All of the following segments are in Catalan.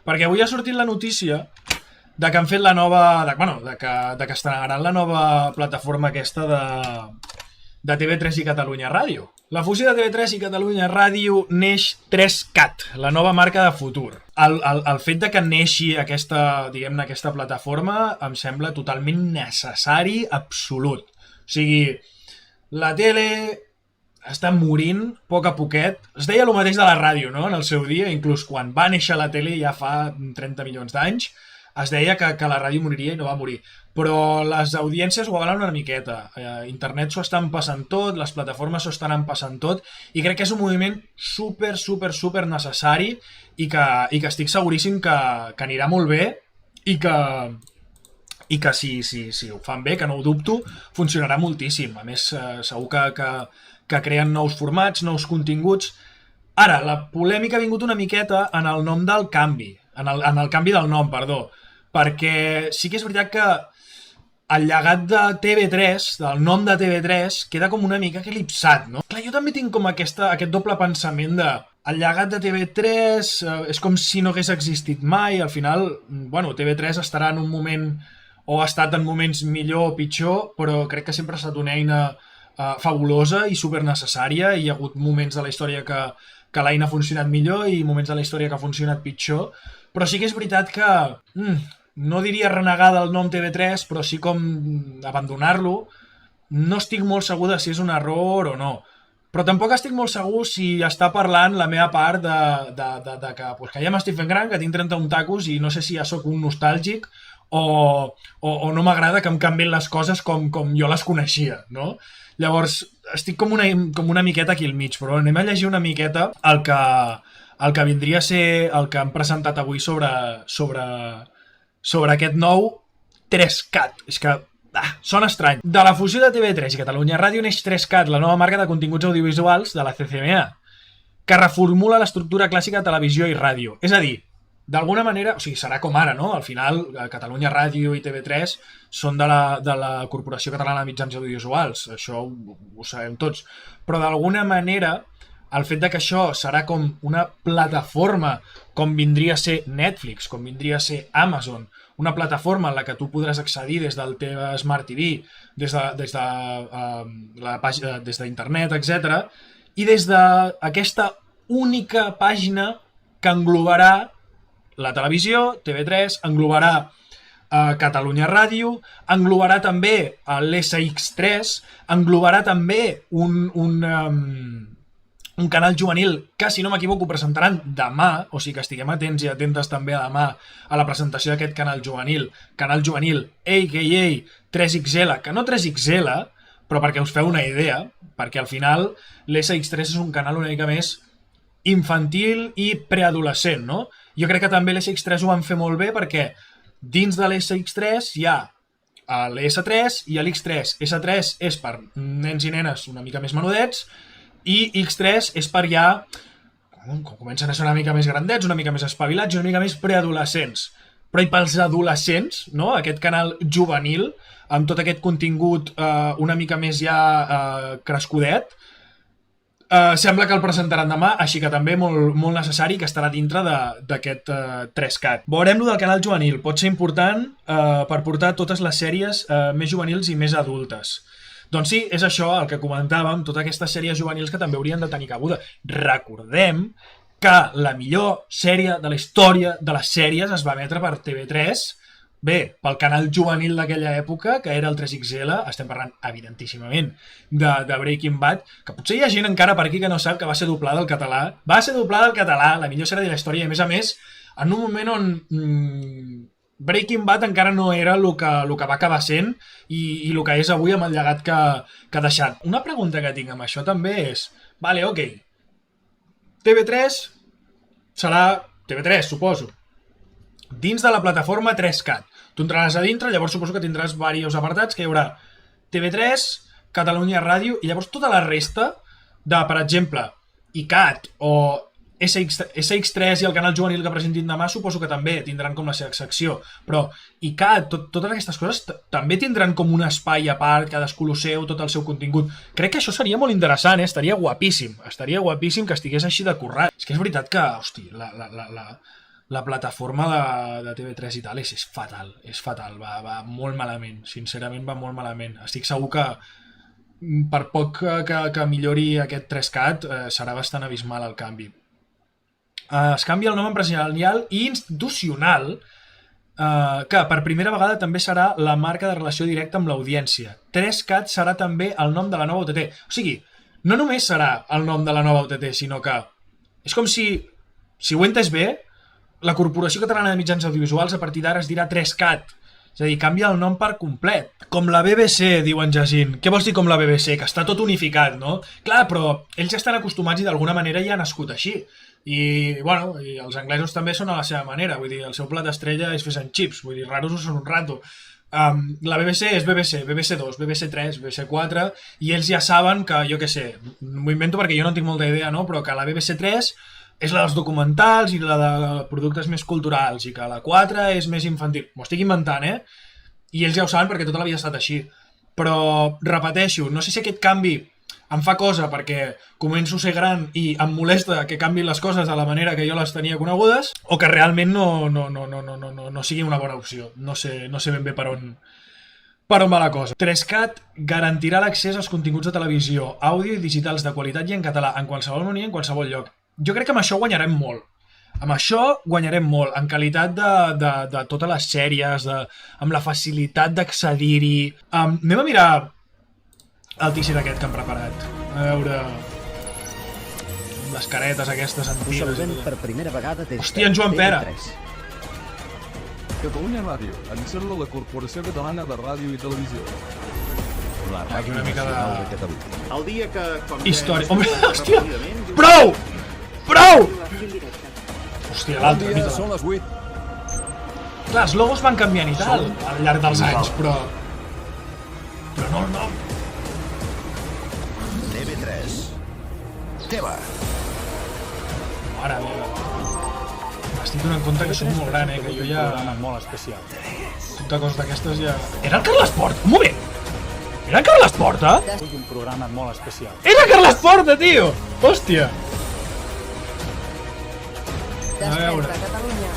Perquè avui ha sortit la notícia de que han fet la nova... de que estrenaran la nova plataforma aquesta de TV3 i Catalunya Ràdio. La fusió de TV3 i Catalunya Ràdio neix 3CAT, la nova marca de futur. El fet de que neixi aquesta, diguem-ne, aquesta plataforma em sembla totalment necessari, absolut. O sigui, la tele està morint a poc a poquet. Es deia el mateix de la ràdio, no?, en el seu dia, inclús quan va néixer la tele ja fa 30 milions d'anys, es deia que la ràdio moriria i no va morir. Però les audiències ho avalen una miqueta. Internet s'ho estan passant tot, les plataformes s'ho estan passant tot, i crec que és un moviment super necessari i que estic seguríssim que anirà molt bé i que si ho fan bé, que no ho dubto, funcionarà moltíssim. A més, segur que creen nous formats, nous continguts. Ara, la polèmica ha vingut una miqueta en el nom del canvi, en el canvi del nom, perdó, perquè sí que és veritat que el llegat de TV3, del nom de TV3, queda com una mica eclipsat, no? Clar, jo també tinc com aquest doble pensament de el llegat de TV3 és com si no hagués existit mai. Al final, bueno, TV3 estarà en un moment, o ha estat en moments millor o pitjor, però crec que sempre ha estat una eina fabulosa i supernecessària. Hi ha hagut moments de la història que l'eina ha funcionat millor i moments de la història que ha funcionat pitjor, però sí que és veritat que no diria renegar del nom TV3, però sí com abandonar-lo. No estic molt segur de si és un error o no, però tampoc estic molt segur si està parlant la meva part de que ja m'estic fent gran, que tinc 31 tacos i no sé si ja sóc un nostàlgic o no m'agrada que em canvien les coses com jo les coneixia, no? Llavors, estic com una miqueta aquí al mig, però anem a llegir una miqueta el que vindria a ser el que han presentat avui sobre aquest nou 3CAT. És que sona estrany. De la fusió de TV3 i Catalunya Ràdio neix 3CAT, la nova marca de continguts audiovisuals de la CCMA, que reformula l'estructura clàssica de televisió i ràdio. És a dir, d'alguna manera, o sigui, serà com ara, no? Al final, Catalunya Ràdio i TV3 són de la Corporació Catalana de Mitjans Audiovisuals, això ho sabem tots, però d'alguna manera el fet de que això serà com una plataforma, com vindria a ser Netflix, com vindria a ser Amazon, una plataforma en la que tu podràs accedir des del teu Smart TV, des d'internet, etc. I des d'aquesta única pàgina que englobarà la televisió, TV3, englobarà Catalunya Ràdio, englobarà també l'SX3, englobarà també un canal juvenil que, si no m'equivoco, presentaran demà, o sigui que estiguem atents i atentes també a demà a la presentació d'aquest canal juvenil a.k.a. 3XL, que no 3XL, però perquè us feu una idea, perquè al final l'SX3 és un canal una mica més infantil i preadolescent, no? Jo crec que també l'SX3 ho van fer molt bé perquè dins de l'SX3 hi ha l'S3 i l'X3. S3 és per nens i nenes una mica més menudets i X3 és per ja, com comencen a ser una mica més grandets, una mica més espavilats i una mica més preadolescents. Però i pels adolescents, no?, aquest canal juvenil, amb tot aquest contingut una mica més ja crescudet, sembla que el presentaran demà, així que també molt necessari, que estarà dintre d'aquest 3CAT. Veurem-lo del canal juvenil, pot ser important per portar totes les sèries més juvenils i més adultes. Doncs sí, és això el que comentàvem, totes aquestes sèries juvenils que també haurien de tenir cabuda. Recordem que la millor sèrie de la història de les sèries es va emetre per TV3, bé, pel canal juvenil d'aquella època, que era el 3XL, estem parlant evidentíssimament de Breaking Bad, que potser hi ha gent encara per aquí que no sap que va ser doblada al català. Va ser doblada al català, la millor sèrie de la història, i a més, en un moment on Breaking Bad encara no era el que va acabar sent i el que és avui amb el llegat que ha deixat. Una pregunta que tinc amb això també és, vale, ok, TV3 serà TV3, suposo, dins de la plataforma 3CAT. Tu entraràs a dintre, llavors suposo que tindràs diversos apartats, que hi haurà TV3, Catalunya Ràdio, i llavors tota la resta de, per exemple, ICAT o SX3 i el canal juvenil que presentin demà suposo que també tindran com la seva secció, però ICAT, totes aquestes coses també tindran com un espai a part, cadascú el seu, tot el seu contingut. Crec que això seria molt interessant, estaria guapíssim que estigués així de currat. És que és veritat que, hosti, la plataforma de TV3 i tal és fatal, va molt malament, sincerament va molt malament. Estic segur que per poc que millori aquest 3CAT serà bastant abismal el canvi. Es canvia el nom empresarial i institucional, que per primera vegada també serà la marca de relació directa amb l'audiència. 3CAT serà també el nom de la nova OTT. O sigui, no només serà el nom de la nova OTT, sinó que és com si ho he entès bé, la Corporació Catalana de Mitjans Audiovisuals a partir d'ara es dirà 3CAT. És a dir, canvia el nom per complet. Com la BBC, diu en Jacint. Què vols dir com la BBC? Que està tot unificat, no? Clar, però ells ja estan acostumats i d'alguna manera ja han nascut així. I, bueno, i els anglesos també són a la seva manera. Vull dir, el seu plat estrella és fish and chips. Vull dir, raros no són un rato. La BBC és BBC, BBC2, BBC3, BBC4, i ells ja saben que, jo què sé, m'ho invento perquè jo no tinc molta idea, no? Però que la BBC3 és la dels documentals i la de productes més culturals, i que la 4 és més infantil. M'ho estic inventant, I ells ja ho saben perquè tota la vida ha estat així. Però, repeteixo, no sé si aquest canvi em fa cosa perquè començo a ser gran i em molesta que canviïn les coses de la manera que jo les tenia conegudes, o que realment no sigui una bona opció. No sé ben bé per on va la cosa. 3CAT garantirà l'accés als continguts de televisió, àudio i digitals de qualitat i en català, en qualsevol moment i en qualsevol lloc. Jo crec que amb això guanyarem molt. Amb això guanyarem molt, en qualitat de totes les sèries, amb la facilitat d'accedir-hi. Anem a mirar el t-shirt aquest que han preparat. A veure... les caretes aquestes antigues. Us saludem per primera vegada des de Hòstia, en Joan Pere! Catalunya Ràdio, emissió de la Corporació Catalana de Ràdio i Televisió. La Aquí Ràdio una mica Nacional de... de Catalunya. El dia que... història. Home, hòstia! Prou! Prou! Hòstia, l'altre. Bon dia, són les 8. Clar, els logos van canviant i tal al llarg dels anys, però no el nom. TV3. Teva. Mare meva. M'estic donant compte que soc molt gran, que jo ja... molt especial. Tota cosa d'aquestes ja... Era el Carles Porta? Un moment! Era el Carles Porta? Vull un programa molt especial. Era el Carles Porta, tio! Hòstia! A veure... Catalunya.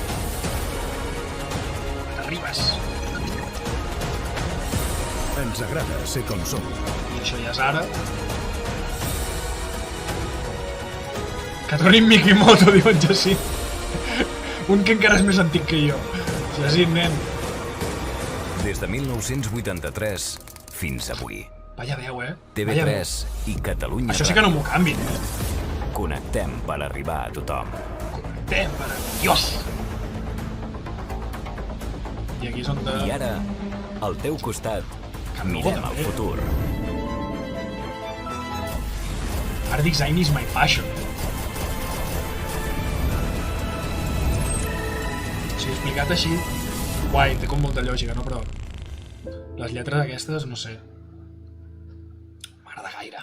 Arribes. Ens agrada ser com som. I això ja és ara. Que torni Mickey Moto, diu en Jacint. Un que encara és més antic que jo. Jacint, nen. Des de 1983 fins avui. Vaya veu, TV3 i Catalunya Això sí que no m'ho canvin, Connectem per arribar a tothom. Connectem per... Dios! I aquí és on... I ara, al teu costat, mirem al futur. Art design is my passion. O sigui, explicat així, guai, té com molta lògica, no? Però les lletres aquestes, no sé. M'agrada gaire.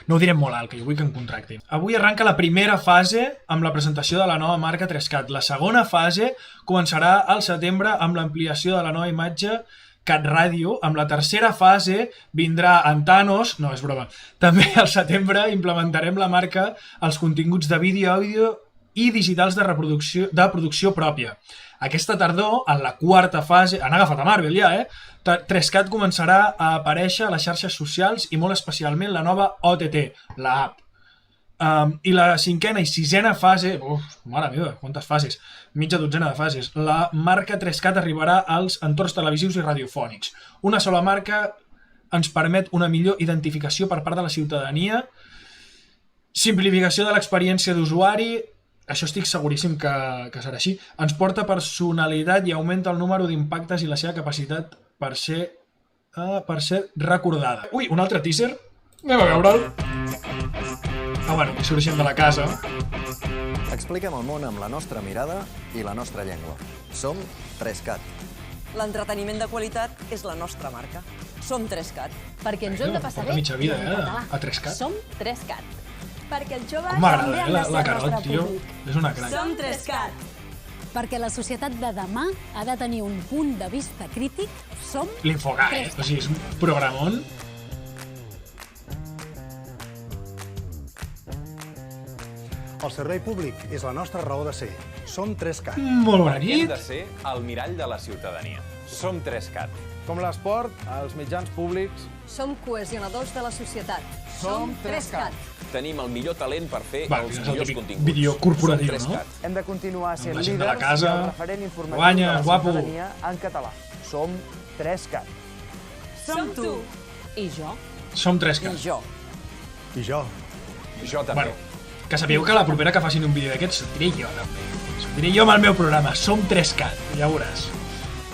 No ho direm molt alt, que jo vull que em contractin. Avui arranca la primera fase amb la presentació de la nova marca 3CAT. La segona fase començarà al setembre amb l'ampliació de la nova imatge Cat Ràdio. Amb la tercera fase vindrà en Thanos... No, és broma. També al setembre implementarem la marca als continguts de vídeo, àudio i digitals de producció pròpia. Aquesta tardor, en la quarta fase... Han agafat a Marvel ja, 3CAT començarà a aparèixer a les xarxes socials i molt especialment la nova OTT, la app. I la cinquena i sisena fase... Mare meva, quantes fases? Mitja dotzena de fases. La marca 3CAT arribarà als entorns televisius i radiofònics. Una sola marca ens permet una millor identificació per part de la ciutadania, simplificació de l'experiència d'usuari... Això estic seguríssim que serà així. Ens porta personalitat i augmenta el número d'impactes i la seva capacitat per ser recordada. Ui, un altre teaser? Anem a veure'l. Bueno, que sorgim de la casa. Expliquem el món amb la nostra mirada i la nostra llengua. Som 3CAT. L'entreteniment de qualitat és la nostra marca. Som 3CAT. Perquè ens ho hem de passar Porta bé mitja vida, i en català. a 3CAT. Som 3CAT. Perquè els joves Com també m'agrada, han de ser la el Carol, nostre tio. públic. És una crac. Som 3CAT. Perquè la societat de demà ha de tenir un punt de vista crític. Som L'Infogar, O sigui, és un programón. El servei públic és la nostra raó de ser. som 3CAT. Molt bona Hem nit. de ser el mirall de la ciutadania. Som 3CAT. Com l'esport, els mitjans públics... Som cohesionadors de la societat. Som 3CAT. Tenim el millor talent per fer Va, els és el millors típic continguts. vídeo corporatiu, Som no? 3CAT. Hem de continuar sent Amb la gent líders de la casa, i el referent informatiu guanya, de la guapo. ciutadania en català. Som 3CAT. Som tu. I jo. Som 3 I cats. jo. I jo. Jo també. Bueno, que sapigueu que la propera que facin un vídeo d'aquests sortiré jo, també. Sortiré jo amb el meu programa. Som 3CAT. Ja veuràs.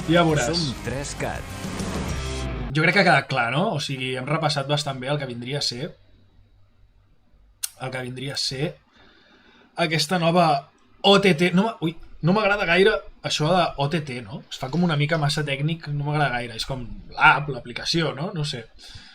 Ja veuràs. Som 3CAT. Jo crec que ha quedat clar, no? O sigui, hem repassat bastant bé el que vindria a ser... aquesta nova OTT... No m'agrada gaire això de OTT, no? Es fa com una mica massa tècnic, no m'agrada gaire. És com l'app, l'aplicació, no? No sé.